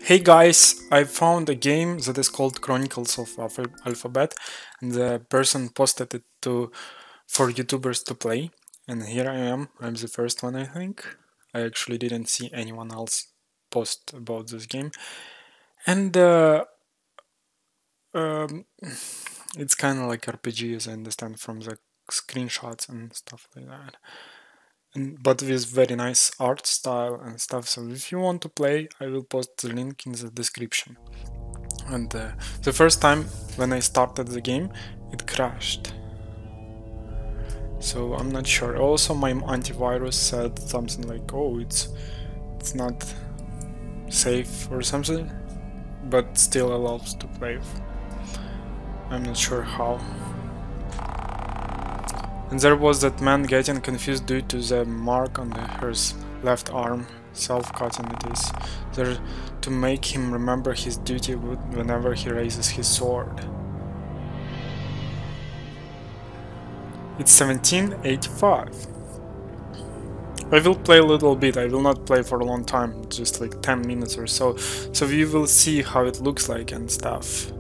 Hey guys, I found a game that is called Chronicles of Alphabet, and the person posted it for YouTubers to play. And here I am. I'm the first one, I think. I actually didn't see anyone else post about this game, and um, it's kind of like RPG, as I understand from the screenshots and stuff like that. But with very nice art style and stuff. So if you want to play, I will post the link in the description. And the first time when I started the game, it crashed. So I'm not sure. Also, my antivirus said something like, "Oh, it's not safe" or something, but still allows to play. I'm not sure how. And there was that man getting confused due to the mark on his left arm. Self-cutting it is. There to make him remember his duty whenever he raises his sword. It's 1785. I will play a little bit, I will not play for a long time, just like 10 minutes or so. So you will see how it looks like and stuff.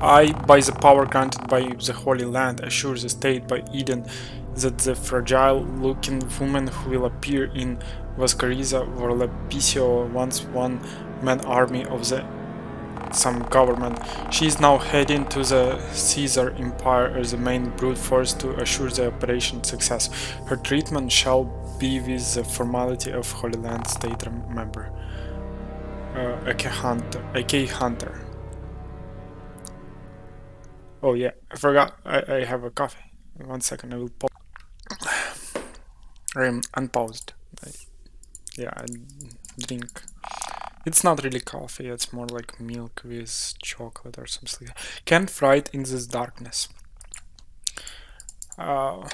I, by the power granted by the Holy Land, assure the state by Eden that the fragile-looking woman who will appear in Vascariza or Lepicio once one-man army of the some government. She is now heading to the Caesar Empire as the main brute force to assure the operation success. Her treatment shall be with the formality of Holy Land State member. AK Hunter. Oh yeah, I forgot. I have a coffee. 1 second, I will pause. I am unpaused. I drink. It's not really coffee, it's more like milk with chocolate or something like that. Can't fight in this darkness. I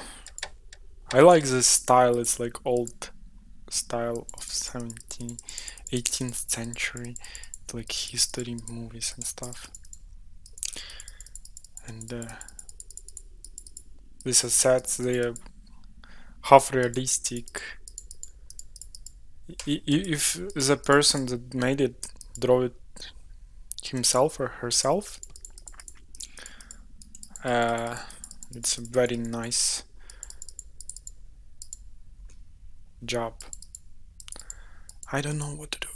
like this style, it's like old style of 18th century, like history movies and stuff. And these assets, they are half realistic. If the person that made it draw it himself or herself, it's a very nice job. I don't know what to do.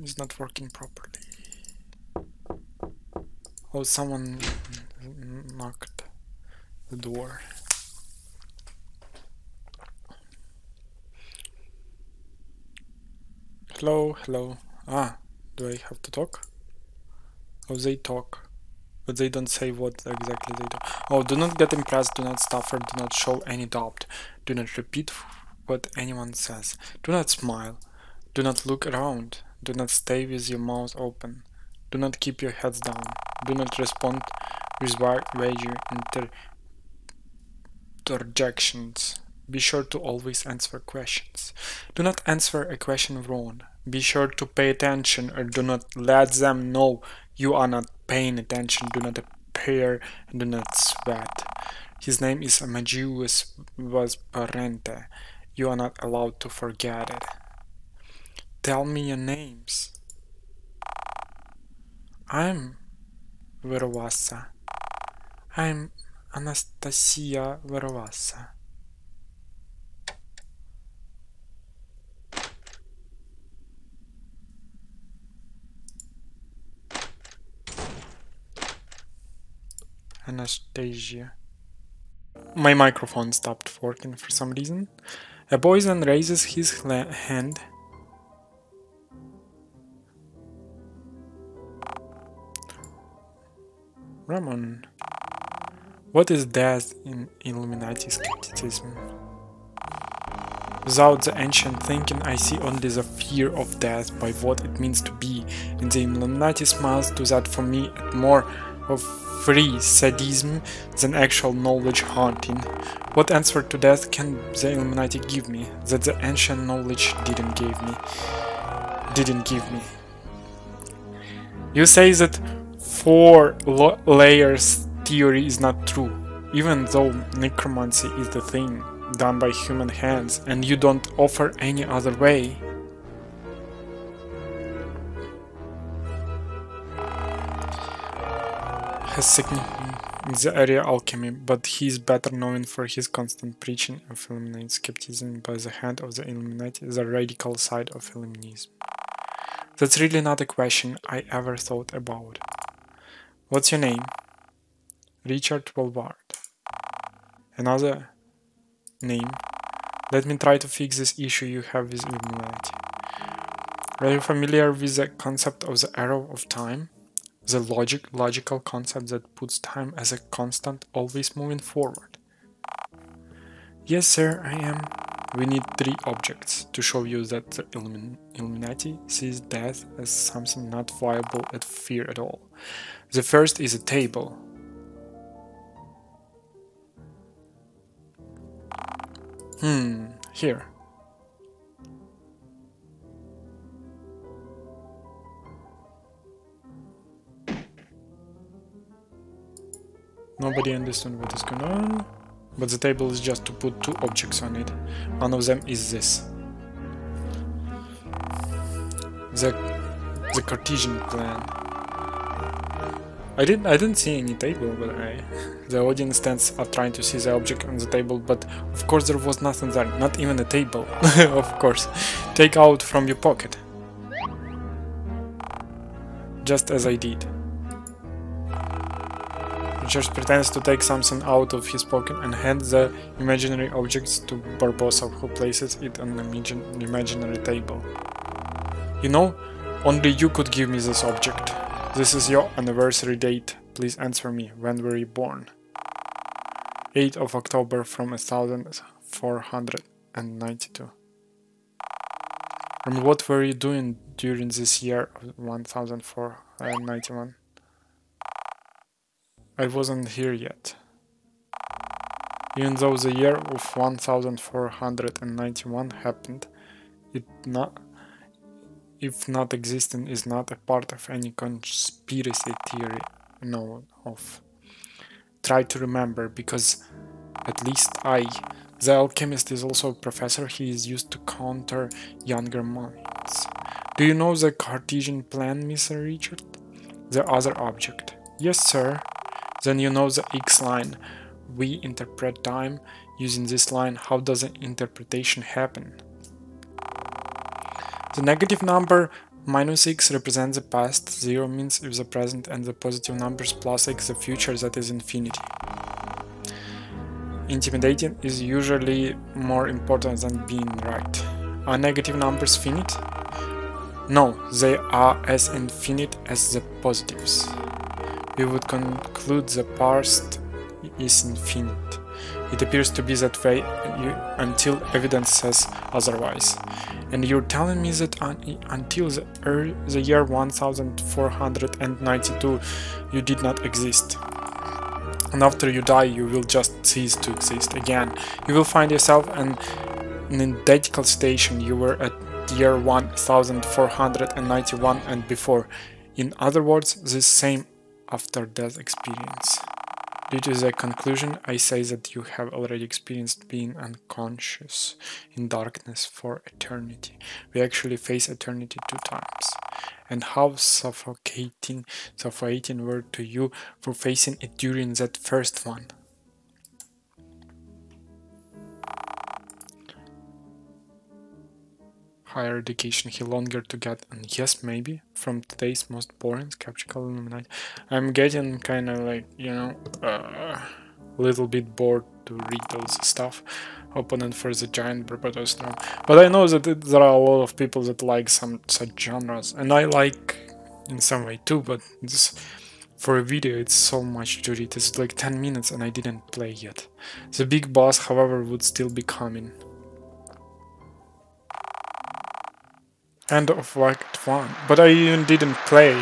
It's not working properly. Oh, someone knocked the door. Hello, hello. Ah, do I have to talk? Oh, they talk, but they don't say what exactly they do. Oh, do not get impressed, do not stuffer, do not show any doubt. Do not repeat what anyone says. Do not smile. Do not look around. Do not stay with your mouth open. Do not keep your heads down. Do not respond with vague interjections. Be sure to always answer questions. Do not answer a question wrong. Be sure to pay attention or do not let them know you are not paying attention. Do not appear and do not sweat. His name is Amadeus Vasparente. You are not allowed to forget it. Tell me your names. I'm Verovassa. I'm Anastasia Verovassa. Anastasia. My microphone stopped working for some reason. A boy then raises his hand. Ramon. What is death in Illuminati skepticism? Without the ancient thinking, I see only the fear of death by what it means to be, and the Illuminati smiles to that for me more of free sadism than actual knowledge haunting. What answer to death can the Illuminati give me that the ancient knowledge didn't give me? You say that four layers theory is not true, even though necromancy is the thing. done by human hands, and you don't offer any other way. Has significant in the area alchemy, but he is better known for his constant preaching of Illuminati skepticism by the hand of the Illuminati, the radical side of Illuminism. That's really not a question I ever thought about. What's your name? Richard Walward. Another name. Let me try to fix this issue you have with Illuminati. Are you familiar with the concept of the arrow of time? The logical concept that puts time as a constant, always moving forward. Yes, sir, I am. We need 3 objects to show you that the Illuminati sees death as something not viable at fear at all. The first is a table. Here. Nobody understands what is going on, but the table is just to put 2 objects on it. One of them is this. The Cartesian plan. I didn't see any table, but the audience stands are trying to see the object on the table, but of course there was nothing there, not even a table. Of course. Take out from your pocket. Just as I did. Richard pretends to take something out of his pocket and hands the imaginary objects to Barbosa, who places it on an imaginary table. You know, only you could give me this object. This is your anniversary date. Please answer me. When were you born? 8th of October from 1492. And what were you doing during this year of 1491? I wasn't here yet. Even though the year of 1491 happened, if not existing, is not a part of any conspiracy theory known of. Try to remember, because at least the alchemist is also a professor. He is used to counter younger minds. Do you know the Cartesian plan, Mr. Richard? The other object. Yes, sir. Then you know the X line. We interpret time using this line. How does the interpretation happen? The negative number -x represents the past, 0 means if the present, and the positive numbers +x the future, that is infinity. Intimidating is usually more important than being right. Are negative numbers finite? No, they are as infinite as the positives. We would conclude the past is infinite. It appears to be that way until evidence says otherwise. And you're telling me that until the year 1492 you did not exist. And after you die you will just cease to exist again. You will find yourself in an identical station you were at year 1491 and before. In other words, this same after-death experience. Due to the conclusion, I say that you have already experienced being unconscious in darkness for eternity. We actually face eternity 2 times. And how suffocating were to you for facing it during that first one. Higher education he longer to get, and yes, maybe from today's most boring skeptical Illuminati. I'm getting kind of like, you know, a little bit bored to read all this stuff. Opponent for the giant Barbados drum. But I know that there are a lot of people that like some such genres, and I like in some way too, but this, for a video it's so much to read. It's like 10 minutes and I didn't play yet. The big boss, however, would still be coming. End of Act 1, but I even didn't play.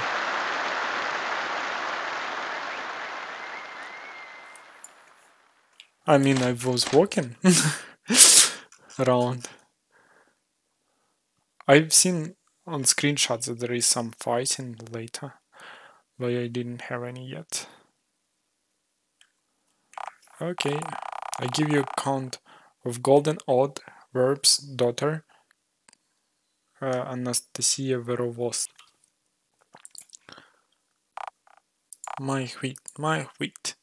I mean, I was walking around. I've seen on screenshots that there is some fighting later, but I didn't have any yet. Okay, I give you a count of golden odd verb's daughter, Anastasia Verovos. My wheat.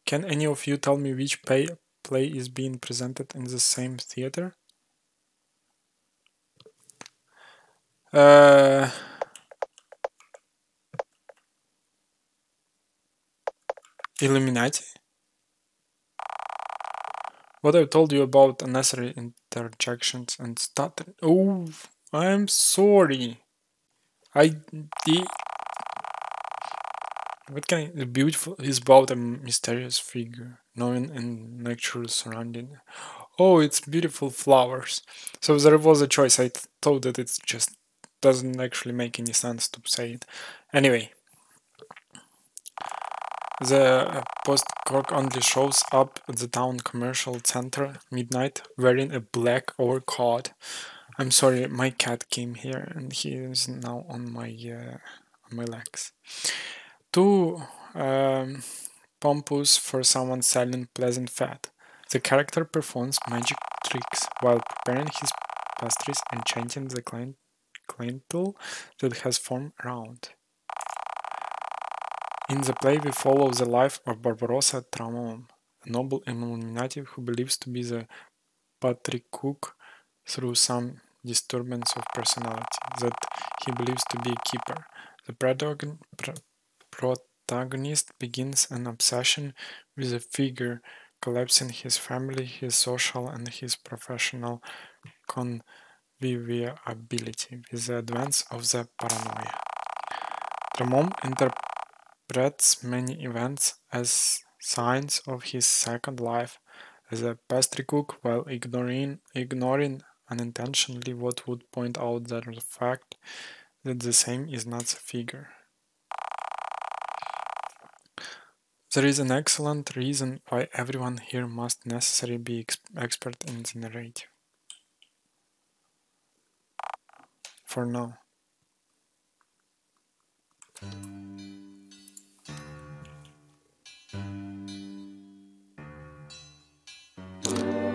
Can any of you tell me which play is being presented in the same theater? Illuminati? What I told you about unnecessary interjections and stuttering. Oh, I'm sorry. What kind of beautiful is about a mysterious figure, knowing in natural surrounding. Oh, it's beautiful flowers. So there was a choice. I thought that it just doesn't actually make any sense to say it. Anyway, the postcard only shows up at the town commercial center midnight wearing a black overcoat. I'm sorry, my cat came here and he is now on my legs. Too pompous for someone selling pleasant fat. The character performs magic tricks while preparing his pastries and changing the clientele that has formed around. In the play, we follow the life of Barbarossa Tramon, a noble Illuminati who believes to be the Patriarch through some disturbance of personality that he believes to be a keeper. The protagonist begins an obsession with a figure, collapsing his family, his social and his professional conviviality with the advance of the paranoia. Tramon interprets many events as signs of his second life as a pastry cook while ignoring unintentionally what would point out the fact that the same is not the figure. There is an excellent reason why everyone here must necessarily be expert in the narrative. For now.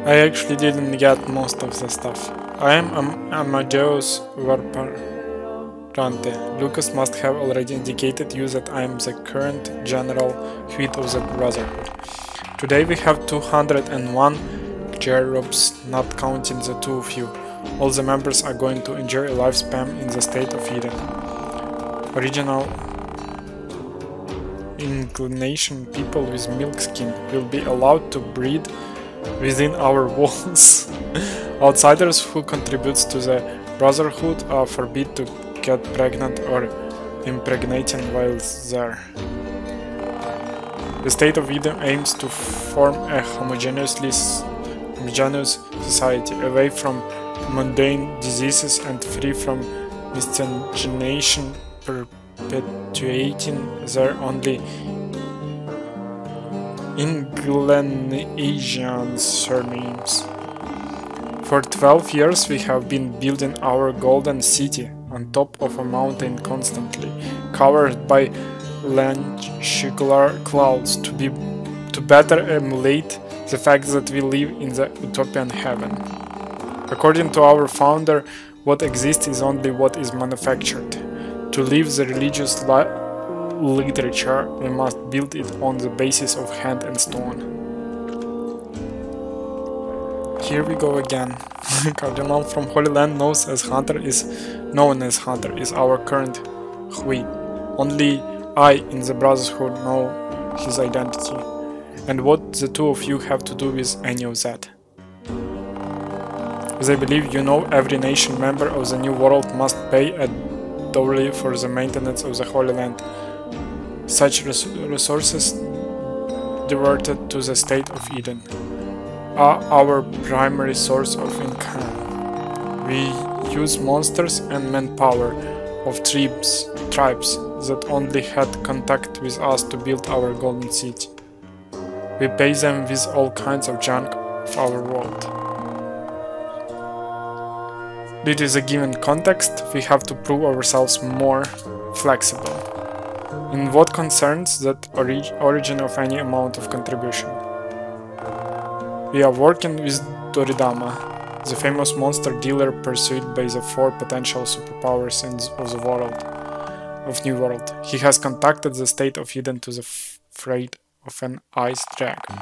I actually didn't get most of the stuff. I am Amadeus Varparante. Lucas must have already indicated you that I am the current general head of the Brotherhood. Today we have 201 cherubs, not counting the two of you. All the members are going to enjoy a lifespan in the state of Eden. Original inclination people with milk skin will be allowed to breed within our walls. Outsiders who contribute to the Brotherhood are forbidden to get pregnant or impregnating while there. The state of Eden aims to form a homogeneous society, away from mundane diseases and free from miscegenation, perpetuating their only Anglo-Asian surnames. For 12 years we have been building our golden city on top of a mountain constantly, covered by lenticular clouds to better emulate the fact that we live in the utopian heaven. According to our founder, what exists is only what is manufactured. To live the religious literature, we must build it on the basis of hand and stone. Here we go again. Cardinal from Holy Land known as Hunter is our current Hui. Only I in the Brotherhood know his identity. And what the two of you have to do with any of that? As I believe you know, every nation member of the New World must pay a dowry for the maintenance of the Holy Land. Such resources diverted to the state of Eden are our primary source of income. We use monsters and manpower of tribes that only had contact with us to build our golden city. We pay them with all kinds of junk of our world. Due to the given context, we have to prove ourselves more flexible. In what concerns that origin of any amount of contribution? We are working with Doridama, the famous monster dealer pursued by the 4 potential superpowers of the world, of New World. He has contacted the state of Eden to the freight of an ice dragon.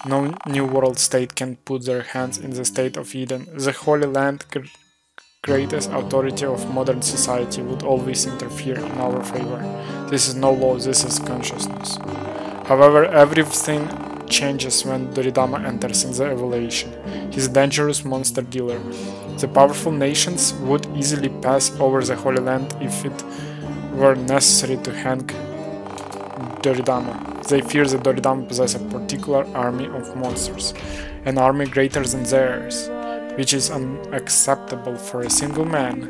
No New World state can put their hands in the state of Eden. The Holy Land, greatest authority of modern society, would always interfere in our favor. This is no law, this is consciousness. However, everything changes when Doridama enters in the evaluation. He's a dangerous monster dealer. The powerful nations would easily pass over the Holy Land if it were necessary to hang Doridama. They fear that Doridama possesses a particular army of monsters, an army greater than theirs, which is unacceptable for a single man.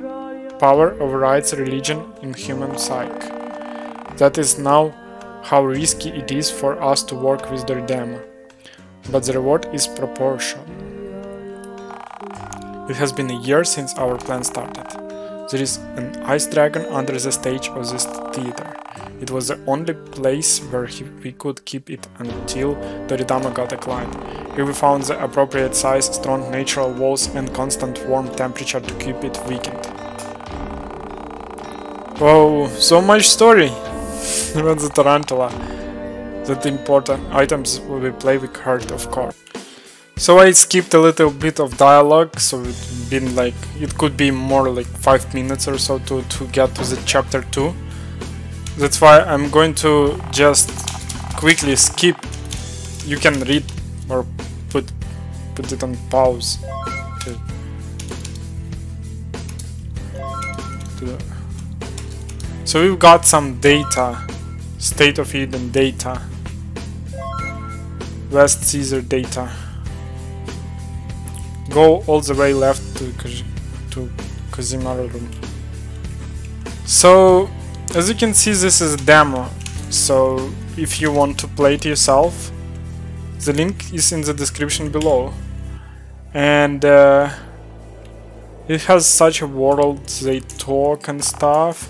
Power overrides religion in human psyche. That is now how risky it is for us to work with Doridama, but the reward is proportional. It has been a year since our plan started. There is an ice dragon under the stage of this theater. It was the only place where we could keep it until Doridama got a client. Here we found the appropriate size, strong natural walls and constant warm temperature to keep it weakened. Whoa, so much story! About the tarantula. That important items we play with heart, of course. So I skipped a little bit of dialogue, so it's been like, it could be more like 5 minutes or so to get to the chapter 2. That's why I'm going to just quickly skip. You can read or put it on pause. So we've got some data. State of Eden data. West Caesar data. Go all the way left to Kozimaru room. So, as you can see, this is a demo. So, if you want to play it yourself, the link is in the description below. And it has such a world, they talk and stuff.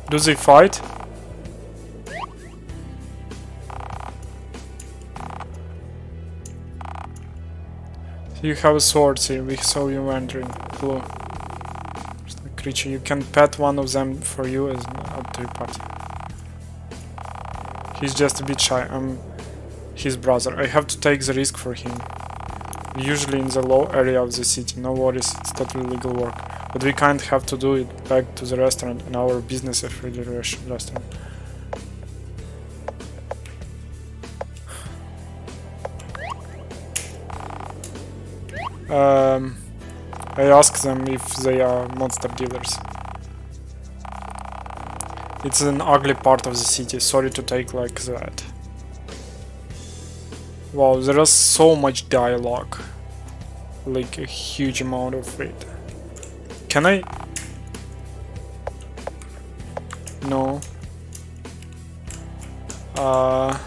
Do they fight? You have a sword here, we saw you wandering. Blue. Creature, you can pet one of them for you as a third party. He's just a bit shy, I'm his brother. I have to take the risk for him. Usually in the low area of the city, no worries, it's totally legal work. But we can't have to do it back to the restaurant and our business restaurant. I asked them if they are monster dealers. It's an ugly part of the city, sorry to take like that. Wow, there is so much dialogue. Like a huge amount of it. Can I? No. I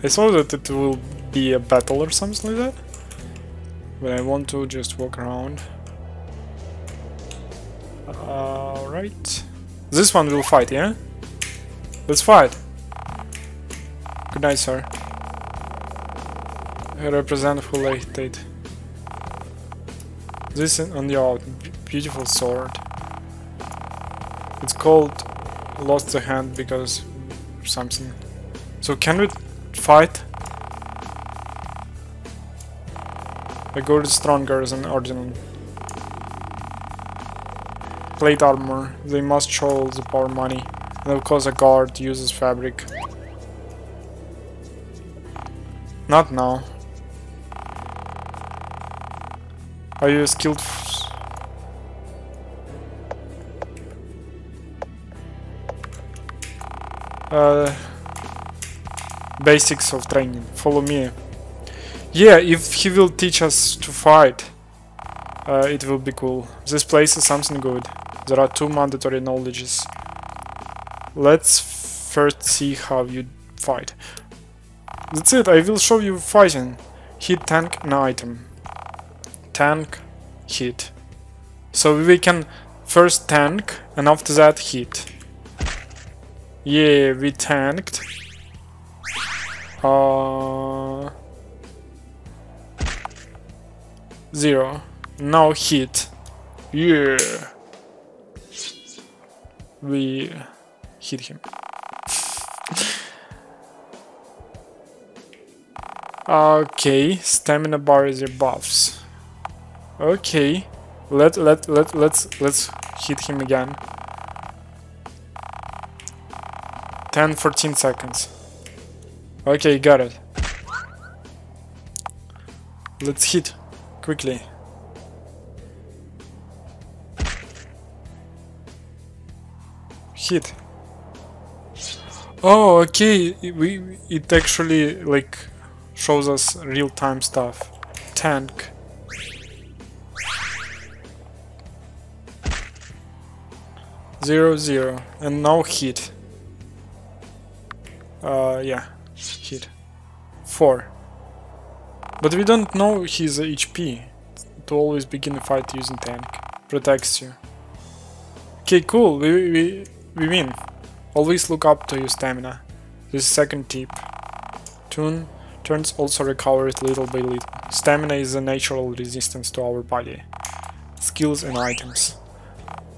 saw that it will be a battle or something like that. But I want to just walk around. Alright. This one will fight, yeah? Let's fight. Good night, sir. I represent full estate. This is on your beautiful sword. It's called Lost the Hand because something. So can we fight? I go to stronger than ordinary. Plate armor. They must show the power money. And of course a guard uses fabric. Not now. Are you skilled? Basics of training. Follow me. Yeah, if he will teach us to fight, it will be cool. This place is something good. There are 2 mandatory knowledges. Let's first see how you fight. That's it, I will show you fighting. Hit, tank, and item. Tank, hit. So we can first tank and after that hit. Yeah, we tanked. 0. Now hit. Yeah. We hit him. Okay, stamina bar is your buffs. Okay, let's hit him again. 10-14 seconds. Okay, got it. Let's hit quickly. Hit. Oh, okay. It actually like shows us real-time stuff. Tank. Zero, zero, and now hit. Yeah, hit. 4. But we don't know his HP. To always begin a fight using tank. Protects you. Okay, cool. We win. Always look up to your stamina. This is second tip. Turns also recover it little by little. Stamina is a natural resistance to our body. Skills and items.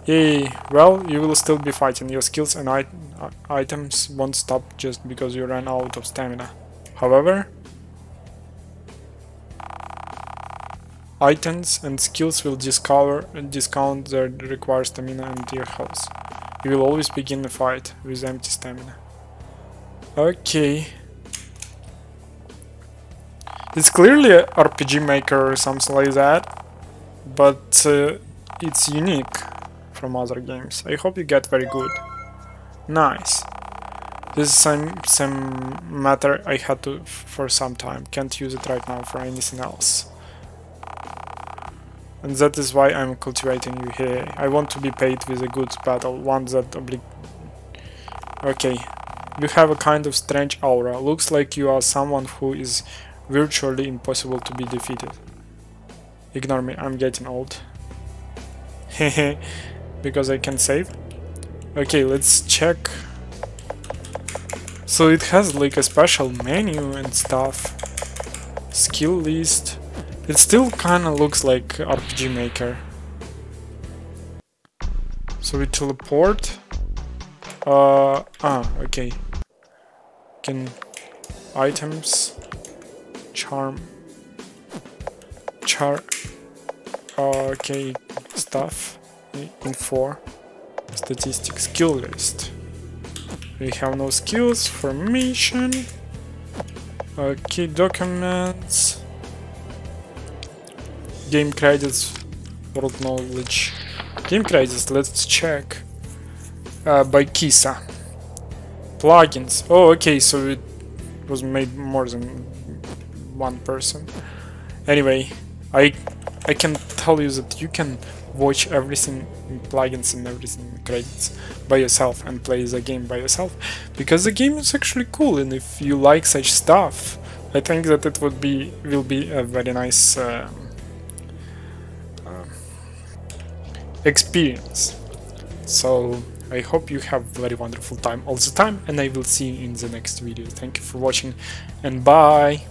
Yay, well, you will still be fighting. Your skills and items won't stop just because you ran out of stamina. However, items and skills will discount their required stamina and your health. You will always begin the fight with empty stamina. Okay. It's clearly a RPG Maker or something like that, but it's unique from other games. I hope you get very good. Nice. This is same matter I had to for some time. Can't use it right now for anything else. And that is why I'm cultivating you here. I want to be paid with a good battle, one that Okay. You have a kind of strange aura. Looks like you are someone who is virtually impossible to be defeated. Ignore me, I'm getting old. Hehe. Because I can save. Okay, let's check. So it has like a special menu and stuff. Skill list. It still kinda looks like RPG Maker. So we teleport. Okay. Items. Okay, stuff. Info. Statistics. Skill list. We have no skills. Formation. Okay, documents. Game credits. World knowledge. Game credits, let's check. By Kissa. Plugins. Oh, okay, so it was made more than one person. Anyway, I can tell you that you can watch everything in plugins and everything in credits by yourself and play the game by yourself, because the game is actually cool, and if you like such stuff, I think that it will be a very nice experience. So I hope you have very wonderful time all the time, and I will see you in the next video. Thank you for watching, and bye!